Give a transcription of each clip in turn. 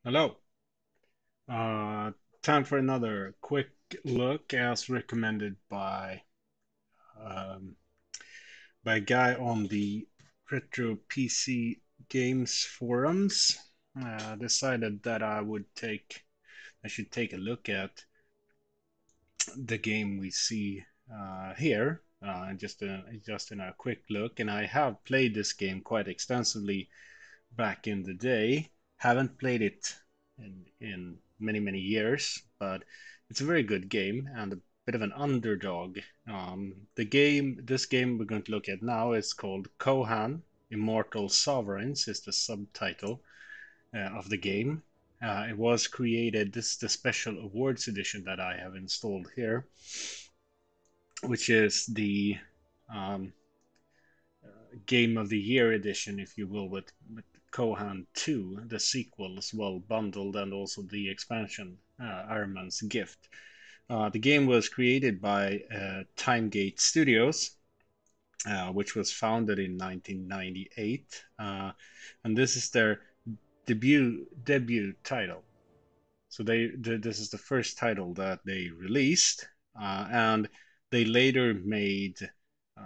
Hello. Uh, Time for another quick look as recommended um, by a guy on the Retro PC Games forums. Decided that I should take a look at the game we see here. Just in a quick look, and I have played this game quite extensively back in the day. Haven't played it in many years, but it's a very good game and a bit of an underdog. This game we're going to look at now is called Kohan. Immortal Sovereigns is the subtitle of the game. It was created. This is the special awards edition that I have installed here, which is the um, Game of the Year edition, if you will, with Kohan 2, the sequel as well bundled, and also the expansion, Ironman's Gift. The game was created by Timegate Studios, which was founded in 1998, and this is their debut title. So this is the first title that they released, and they later made uh,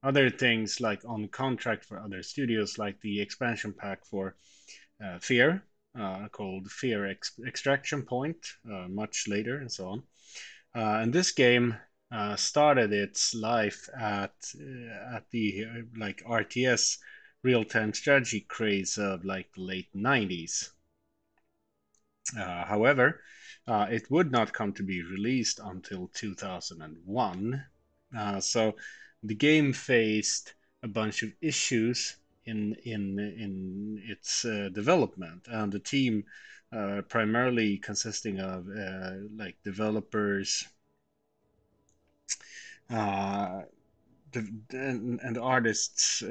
other things like on contract for other studios, like the expansion pack for Fear, called Fear Extraction Point, much later, and so on. And this game started its life at the like RTS real-time strategy craze of like the late 90s. However, it would not come to be released until 2001. So the game faced a bunch of issues in its development, and the team, primarily consisting of like developers uh, and artists,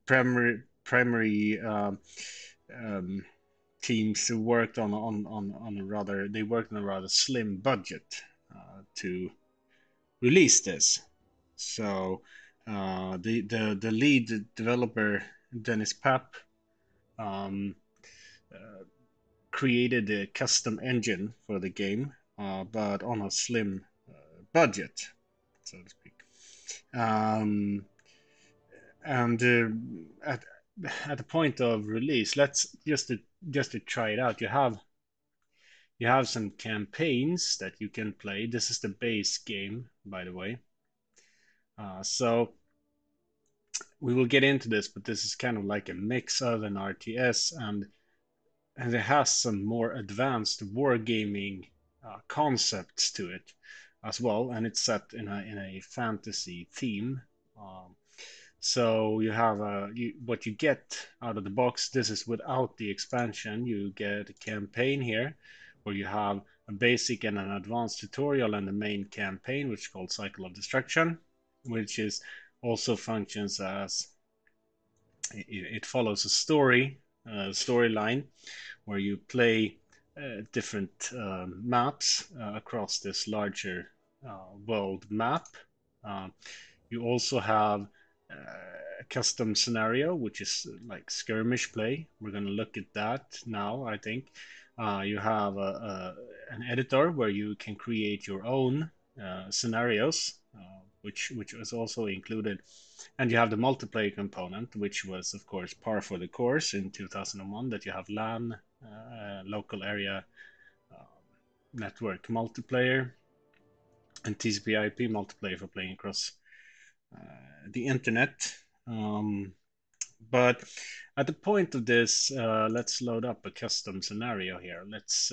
primary um, teams who worked on a rather they worked on a rather slim budget to release this. So the lead developer Dennis Papp um, uh, created a custom engine for the game, but on a slim budget, so to speak. Um, and at the point of release, let's just to try it out. You have some campaigns that you can play. This is the base game, by the way. So we will get into this, but this is kind of like a mix of an RTS and it has some more advanced wargaming concepts to it as well, and it's set in a fantasy theme. Um, so you have what you get out of the box. This is without the expansion. You get a campaign here where you have a basic and an advanced tutorial and the main campaign, which is called Cycle of Destruction, which is also functions as it follows a storyline where you play different maps across this larger world map. Uh, you also have a custom scenario, which is like skirmish play. We're going to look at that now, I think. You have an editor where you can create your own scenarios, which was also included. And you have the multiplayer component, which was, of course, par for the course in 2001, that you have LAN, local area uh, network multiplayer, and TCP/IP multiplayer for playing across the internet. But at the point of this, let's load up a custom scenario here. Let's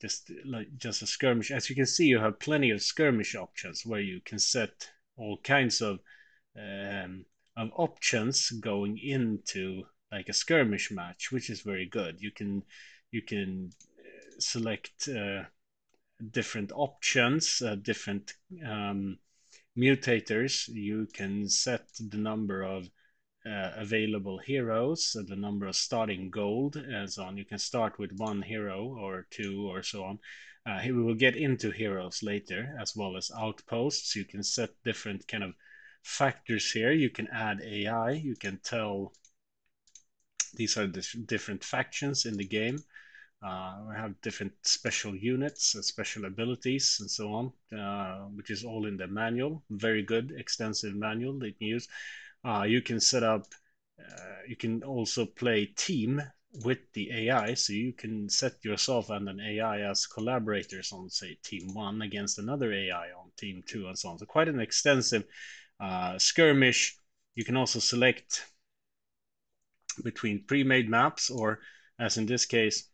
just a skirmish. As you can see, you have plenty of skirmish options where you can set all kinds um, of options going into like a skirmish match, which is very good. You can select different options, different um, mutators. You can set the number of available heroes, the number of starting gold, and so on. You can start with one hero or two or so on. We will get into heroes later, as well as outposts. You can set different kind of factors here. You can add AI. You can tell These are the different factions in the game. We have different special units, special abilities, and so on, which is all in the manual. Very good, extensive manual that you can use. You can set up, you can also play team with the AI, so you can set yourself and an AI as collaborators on, say, team one against another AI on team two, and so on. So quite an extensive skirmish. You can also select between pre-made maps, or as in this case,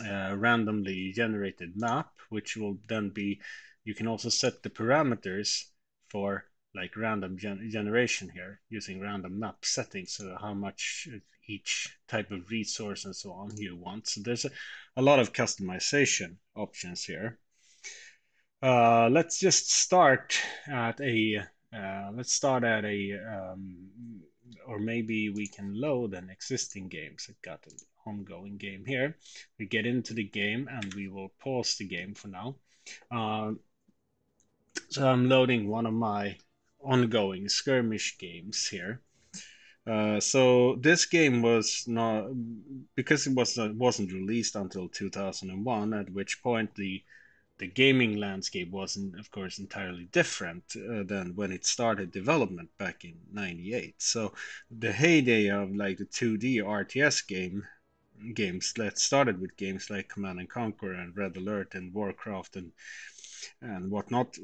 randomly generated map, which will then be, you can also set the parameters for like random generation here using random map settings, so how much each type of resource and so on you want. So there's a lot of customization options here. Let's just start at a let's start at a or maybe we can load an existing game. So I've got an ongoing game here. We get into the game and we will pause the game for now. So I'm loading one of my ongoing skirmish games here. So this game was not, because it wasn't released until 2001, at which point the gaming landscape wasn't, of course, entirely different than when it started development back in '98. So the heyday of like the 2D RTS games that started with games like Command and Conquer and Red Alert and Warcraft and whatnot,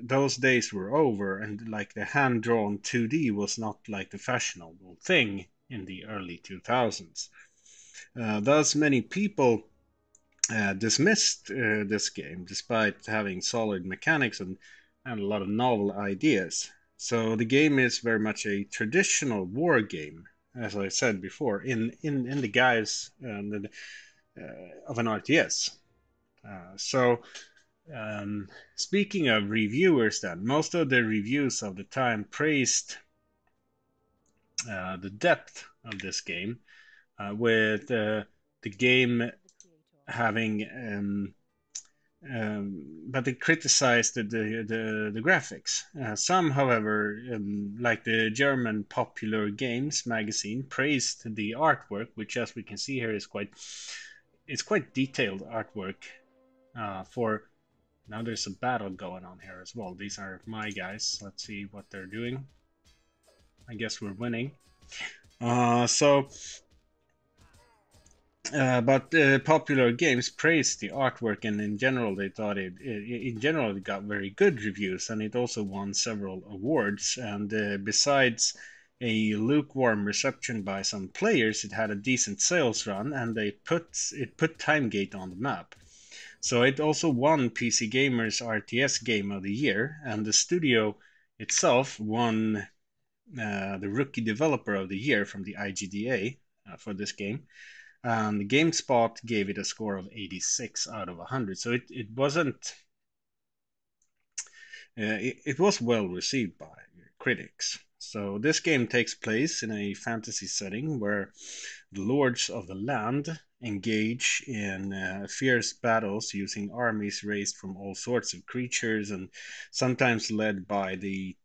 those days were over, and like the hand-drawn 2D was not like the fashionable thing in the early 2000s. Thus, many people dismissed this game despite having solid mechanics and a lot of novel ideas. So the game is very much a traditional war game, as I said before, in the guise of an RTS. So speaking of reviewers, then most of the reviews of the time praised the depth of this game, with the game having but they criticized the graphics. Some, however, like the German Popular Games magazine, praised the artwork, which, as we can see here, is quite detailed artwork. For now, there's a battle going on here as well. These are my guys. Let's see what they're doing. I guess we're winning. But Popular Games praised the artwork, and in general, they thought it got very good reviews, and it also won several awards. And besides a lukewarm reception by some players, it had a decent sales run, and it put Timegate on the map. So it also won PC Gamer's RTS Game of the Year, and the studio itself won the Rookie Developer of the Year from the IGDA for this game. And GameSpot gave it a score of 86 out of 100. So it wasn't. It was well received by critics. So this game takes place in a fantasy setting where the lords of the land engage in fierce battles using armies raised from all sorts of creatures, and sometimes led by the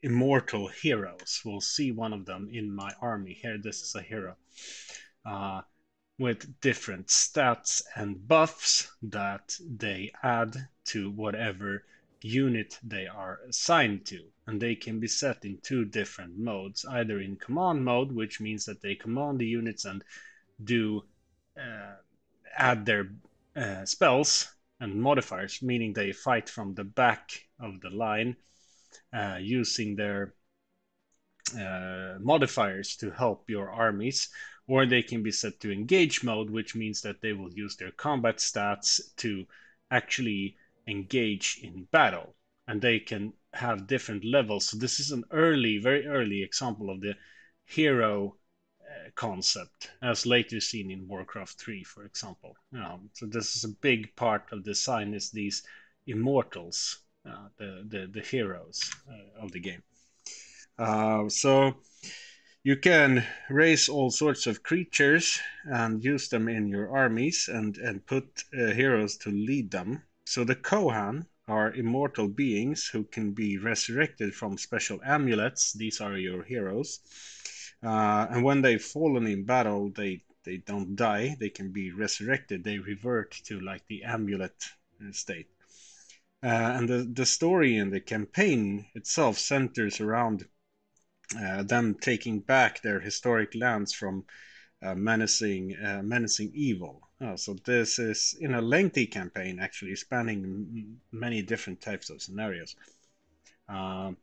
immortal heroes. We'll see one of them in my army here. This is a hero. With different stats and buffs that they add to whatever unit they are assigned to. And they can be set in two different modes, either in command mode, which means that they command the units and do add their spells and modifiers, meaning they fight from the back of the line using their modifiers to help your armies, or they can be set to engage mode, which means that they will use their combat stats to actually engage in battle, and they can have different levels. So this is an very early example of the hero concept, as later seen in Warcraft 3, for example. So this is a big part of design, is these immortals, the heroes of the game. So you can raise all sorts of creatures and use them in your armies, and put heroes to lead them. So the Kohan are immortal beings who can be resurrected from special amulets. These are your heroes. And when they've fallen in battle, they don't die. They can be resurrected. They revert to like the amulet state. And the story in the campaign itself centers around them taking back their historic lands from menacing evil. So this is in a lengthy campaign, actually spanning many different types of scenarios. Um,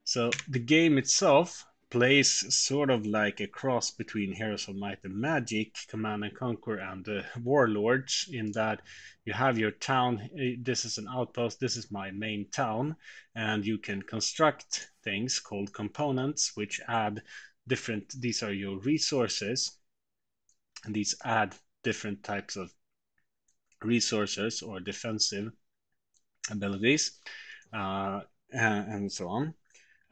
so the game itself plays sort of like a cross between Heroes of Might and Magic, Command and Conquer, and Warlords, in that you have your town. This is an outpost. This is my main town, and you can construct things called components, which add different. These are your resources, and these add different types of resources or defensive abilities, and so on.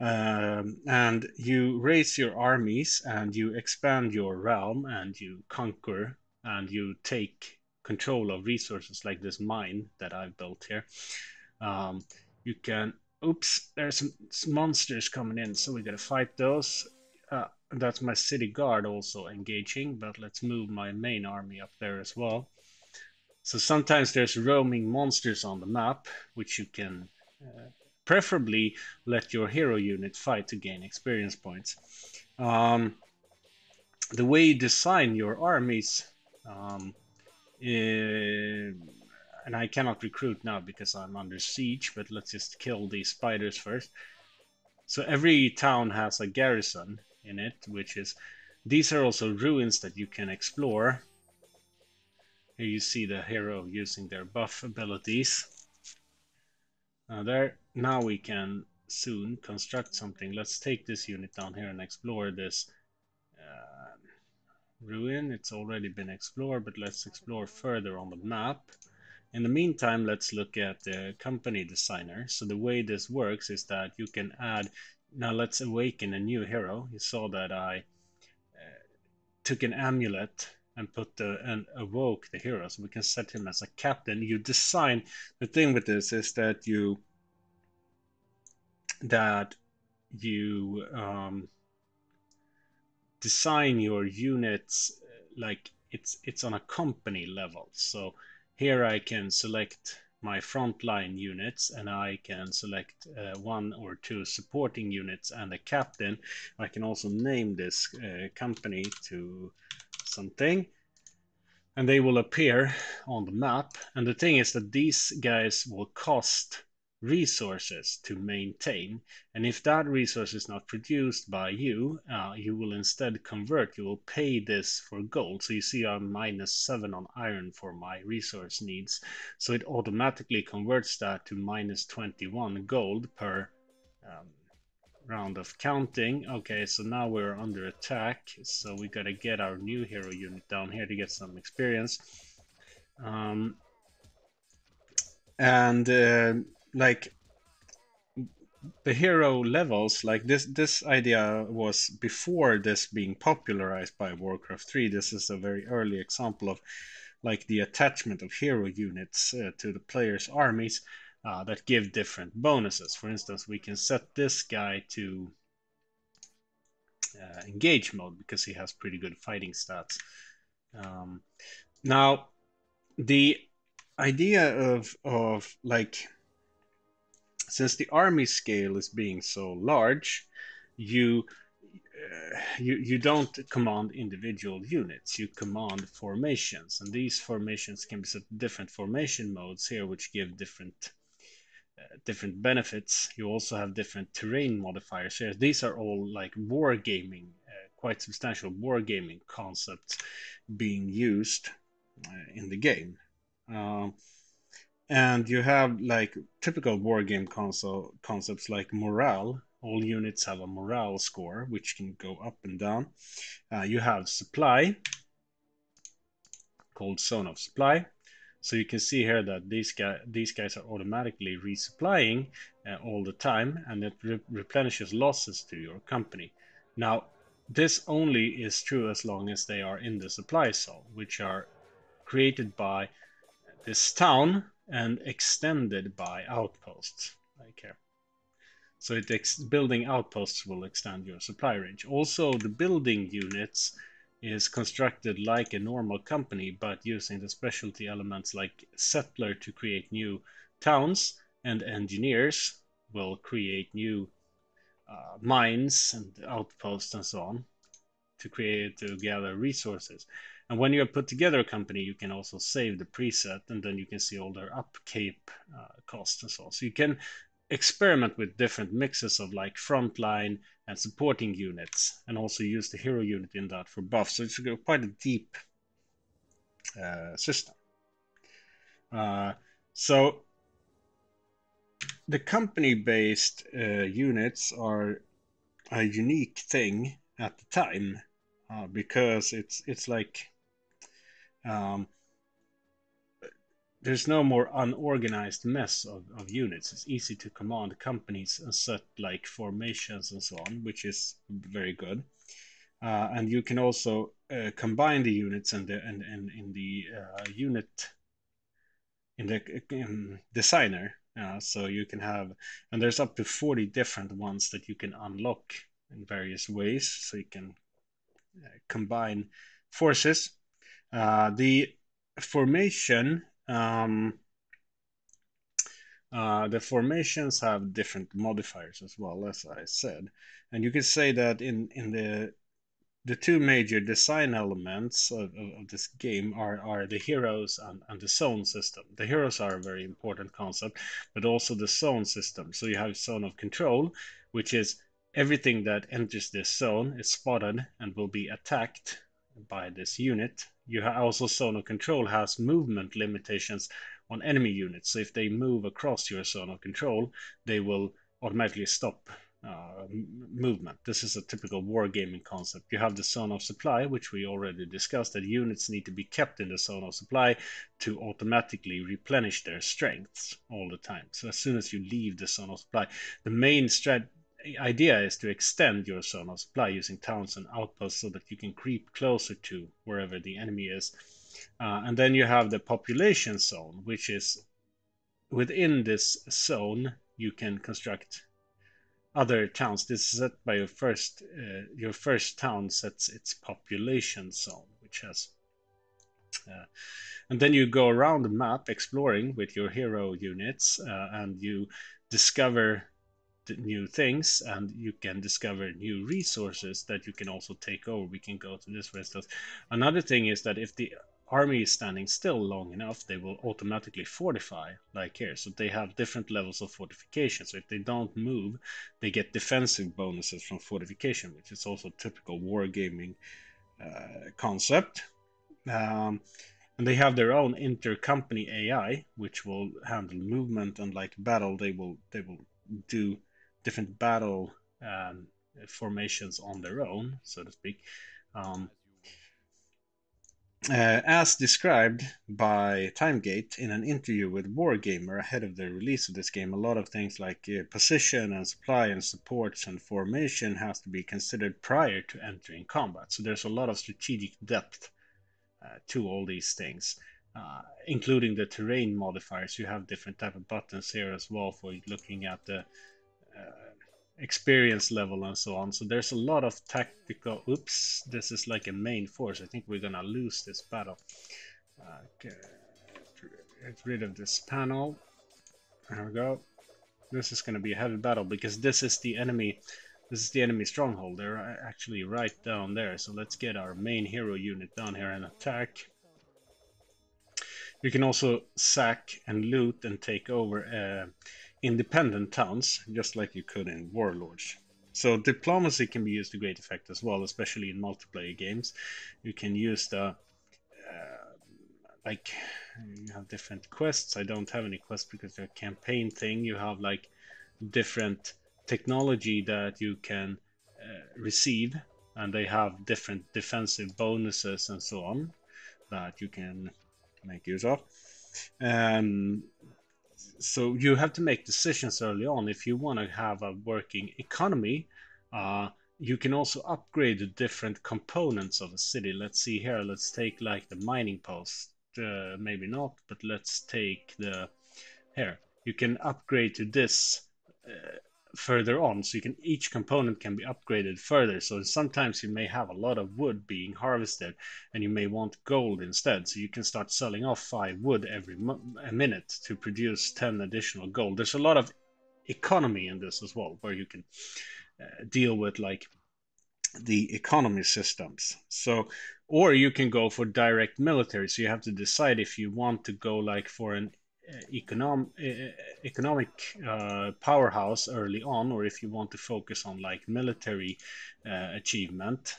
And you raise your armies and you expand your realm and you conquer and you take control of resources like this mine that I've built here. You can, oops, there's some monsters coming in, so we gotta fight those. That's my city guard also engaging, but let's move my main army up there as well. So sometimes there's roaming monsters on the map, which you can preferably let your hero unit fight to gain experience points. The way you design your armies, and I cannot recruit now because I'm under siege, but let's just kill these spiders first. So every town has a garrison in it, which is, these are also ruins that you can explore. Here you see the hero using their buff abilities. There, now we can soon construct something. Let's take this unit down here and explore this ruin. It's already been explored, but let's explore further on the map. In the meantime, let's look at the company designer. So the way this works is that you can add, now let's awaken a new hero. You saw that I took an amulet and and awoke the hero, so we can set him as a captain. You design, the thing with this is that you design your units like it's on a company level. So here I can select my frontline units and I can select one or two supporting units and a captain. I can also name this company to something and they will appear on the map. And the thing is that these guys will cost resources to maintain, and if that resource is not produced by you, you will instead convert. You will pay this for gold. So you see I'm -7 on iron for my resource needs, so it automatically converts that to -21 gold per round of counting. Okay, so now we're under attack, so we gotta get our new hero unit down here to get some experience. And like the hero levels, like this idea was before this being popularized by Warcraft 3. This is a very early example of like the attachment of hero units to the player's armies that give different bonuses. For instance, we can set this guy to engage mode because he has pretty good fighting stats. Now the idea of like, since the army scale is being so large, you you don't command individual units, you command formations, and these formations can be set to different formation modes here, which give different benefits. You also have different terrain modifiers here. These are all like wargaming, quite substantial wargaming concepts being used in the game. And you have like typical wargame concepts like morale. All units have a morale score, which can go up and down. You have supply, called zone of supply. So you can see here that these guys are automatically resupplying all the time, and it replenishes losses to your company. Now, this only is true as long as they are in the supply zone, which are created by this town and extended by outposts like here. So building outposts will extend your supply range. Also, the building units is constructed like a normal company, but using the specialty elements like settler to create new towns, and engineers will create new mines and outposts and so on to gather resources. And when you have put together a company, you can also save the preset, and then you can see all their upkeep costs and so on. So you can experiment with different mixes of like frontline and supporting units, and also use the hero unit in that for buffs. So it's quite a deep system. So the company-based units are a unique thing at the time, because it's like there's no more unorganized mess of units. It's easy to command companies and set like formations and so on, which is very good. And you can also combine the units and in the unit in the designer. So you can have, and there's up to 40 different ones that you can unlock in various ways. So you can combine forces. The formation, the formations have different modifiers as well, as I said, and you could say that in the two major design elements of this game are the heroes and the zone system. The heroes are a very important concept, but also the zone system. So you have zone of control, which is everything that enters this zone is spotted and will be attacked by this unit. You also zone of control has movement limitations on enemy units. So if they move across your zone of control, they will automatically stop movement. This is a typical wargaming concept. You have the zone of supply, which we already discussed, that units need to be kept in the zone of supply to automatically replenish their strengths all the time. So as soon as you leave the zone of supply, the main idea is to extend your zone of supply using towns and outposts so that you can creep closer to wherever the enemy is. And then you have the population zone, which is within this zone you can construct other towns. This is set by your first town sets its population zone, which has and then you go around the map exploring with your hero units, and you discover new things, and you can discover new resources that you can also take over. We can go to this for instance. Another thing is that if the army is standing still long enough, they will automatically fortify, like here. So they have different levels of fortification. So if they don't move, they get defensive bonuses from fortification, which is also a typical wargaming concept. And they have their own intercompany AI, which will handle movement, and like battle, they will do different battle formations on their own, so to speak. As described by Timegate in an interview with Wargamer ahead of the release of this game, a lot of things like position and supply and supports and formation has to be considered prior to entering combat. So there's a lot of strategic depth to all these things, including the terrain modifiers. You have different type of buttons here as well for looking at the experience level and so on. So there's a lot of tactical. Oops, this is like a main force. I think we're gonna lose this battle. Get rid of this panel. There we go. This is gonna be a heavy battle because this is the enemy. This is the enemy stronghold. They're actually right down there. So let's get our main hero unit down here and attack. You can also sack and loot and take over independent towns, just like you could in Warlords. So diplomacy can be used to great effect as well, especially in multiplayer games. You can use the like you have different quests. I don't have any quests because they're a campaign thing. You have like different technology that you can receive, and they have different defensive bonuses and so on that you can make use of. So you have to make decisions early on if you want to have a working economy. You can also upgrade the different components of a city. Let's see here. Let's take like the mining post. Maybe not, but let's take the here. You can upgrade to this further on, so you can each component can be upgraded further. So sometimes you may have a lot of wood being harvested and you may want gold instead, so you can start selling off 5 wood every minute to produce 10 additional gold. There's a lot of economy in this as well, where you can deal with like the economy systems. So, or you can go for direct military. So you have to decide if you want to go like for an economic powerhouse early on, or if you want to focus on like military achievement.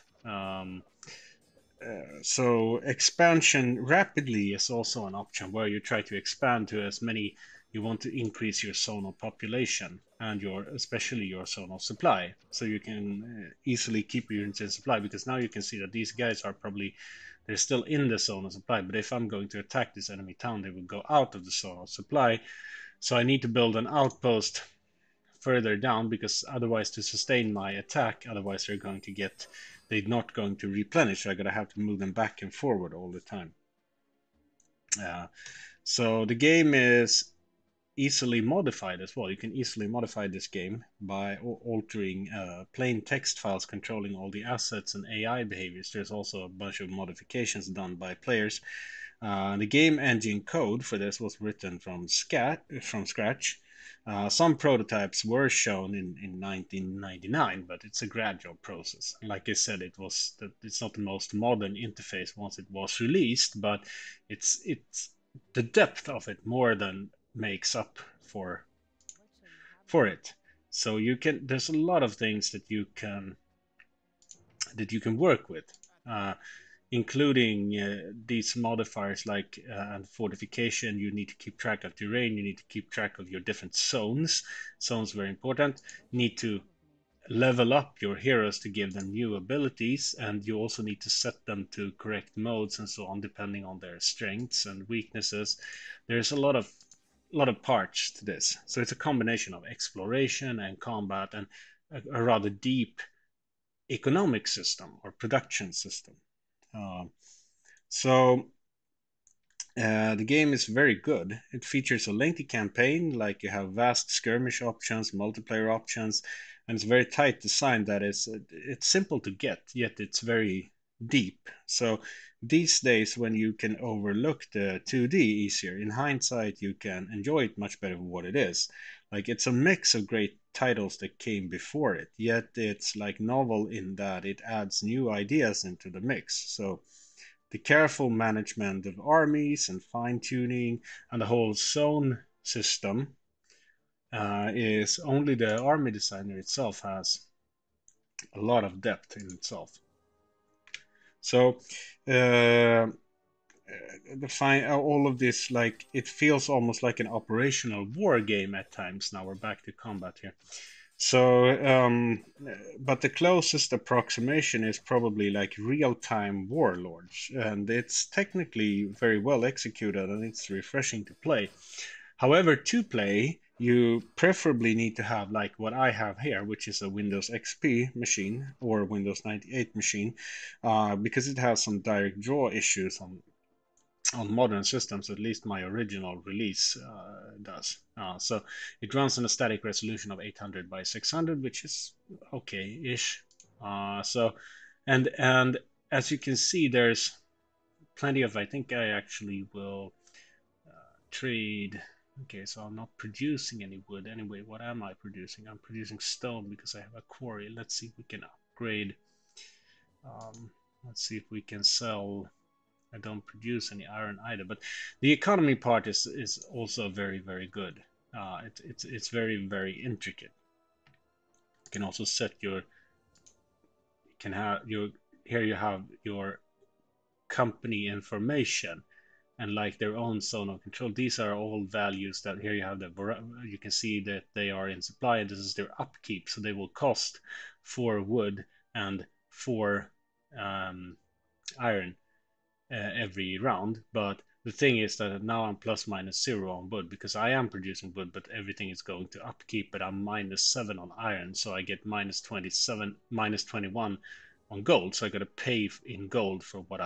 So expansion rapidly is also an option, where you try to expand to as many. You want to increase your zonal population and especially your zonal supply, so you can easily keep your units in supply, because now you can see that these guys are probably, they're still in the zonal supply, but if I'm going to attack this enemy town, they will go out of the zonal supply. So I need to build an outpost further down, because otherwise, to sustain my attack, otherwise they're not going to replenish. So I'm gonna have to move them back and forward all the time. So the game is easily modified as well. You can easily modify this game by altering plain text files controlling all the assets and AI behaviors. There's also a bunch of modifications done by players. The game engine code for this was written from scratch. Some prototypes were shown in 1999, but it's a gradual process. Like I said, it's not the most modern interface once it was released, but it's the depth of it more than makes up for it. So there's a lot of things that you can work with, including these modifiers like fortification. You need to keep track of terrain. You need to keep track of your different zones. Zones very important. You need to level up your heroes to give them new abilities, and you also need to set them to correct modes and so on, depending on their strengths and weaknesses. There's a lot of parts to this, so it's a combination of exploration and combat and a rather deep economic system or production system. So the game is very good. It features a lengthy campaign, like you have vast skirmish options, multiplayer options, and it's very tight design. That is, it's simple to get, yet it's very deep. So these days, when you can overlook the 2D easier, in hindsight, you can enjoy it much better for what it is. Like, it's a mix of great titles that came before it, yet it's like novel in that it adds new ideas into the mix. So the careful management of armies and fine-tuning and the whole zone system is only the army designer itself has a lot of depth in itself. So all of this, like, it feels almost like an operational war game at times. Now we're back to combat here. So, but the closest approximation is probably like real-time warlords, and it's technically very well executed and it's refreshing to play. However, to play, you preferably need to have like what I have here, which is a Windows XP machine or Windows 98 machine, because it has some direct draw issues on modern systems. At least my original release does. So it runs on a static resolution of 800 by 600, which is okay-ish. So, and as you can see, there's plenty of, I think I actually will trade. Okay, so I'm not producing any wood anyway. What am I producing? I'm producing stone because I have a quarry. Let's see if we can upgrade. Let's see if we can sell. I don't produce any iron either, but the economy part is also very, very good. It's very, very intricate. You can also set your, you can have your, here you have your company information and like their own zone of control. These are all values that here you have you can see that they are in supply, and this is their upkeep. So they will cost 4 wood and 4 iron every round. But the thing is that now I'm plus minus 0 on wood because I am producing wood, but everything is going to upkeep, but I'm minus 7 on iron, so I get minus 27, minus 21 on gold. So I got to pay in gold for what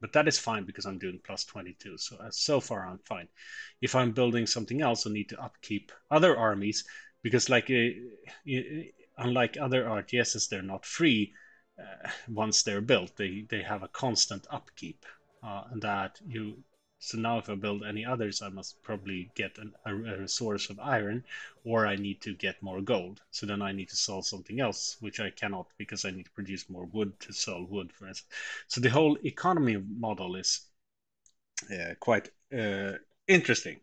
but that is fine because I'm doing plus 22. So so far I'm fine. If I'm building something else, I need to upkeep other armies. because unlike other RTSs, they're not free once they're built. They have a constant upkeep, and that you. So now, if I build any others, I must probably get a resource of iron, or I need to get more gold. So then I need to sell something else, which I cannot because I need to produce more wood to sell wood, for instance. So the whole economy model is quite interesting.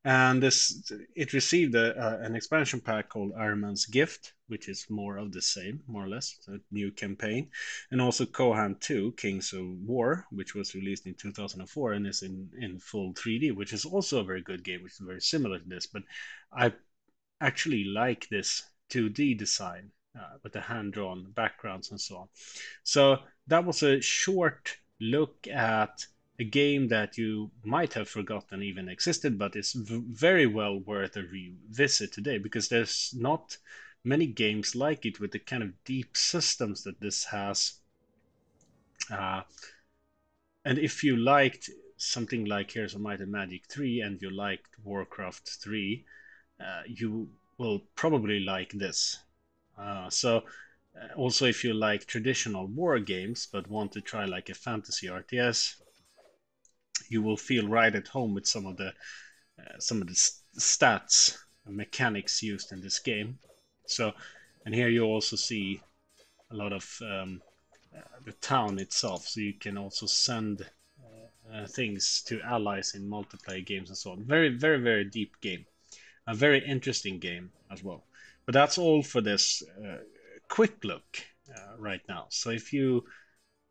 And this it received an expansion pack called Iron Man's Gift, which is more of the same, more or less, a new campaign, and also Kohan 2, Kings of War, which was released in 2004 and is in full 3D, which is also a very good game, which is very similar to this. But I actually like this 2D design with the hand-drawn backgrounds and so on. So that was a short look at a game that you might have forgotten even existed, but is very well worth a revisit today because there's not many games like it with the kind of deep systems that this has. Uh, and if you liked something like Heroes of Might and Magic 3 and you liked Warcraft 3, you will probably like this. Also, if you like traditional war games but want to try like a fantasy RTS, you will feel right at home with some of the stats and mechanics used in this game. So, and here you also see a lot of the town itself, so you can also send things to allies in multiplayer games and so on. Very, very, very deep game. A very interesting game as well. But that's all for this quick look right now. So if you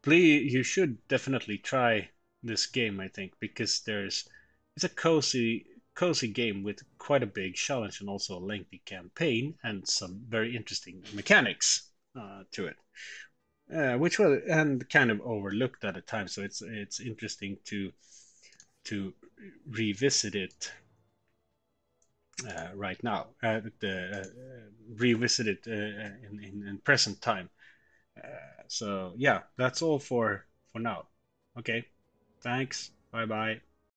please, you should definitely try this game, I think, because it's a cozy game with quite a big challenge and also a lengthy campaign and some very interesting mechanics to it, which was and kind of overlooked at the time. So it's interesting to revisit it right now, revisit it in present time. So yeah, that's all for now. Okay, thanks. Bye bye.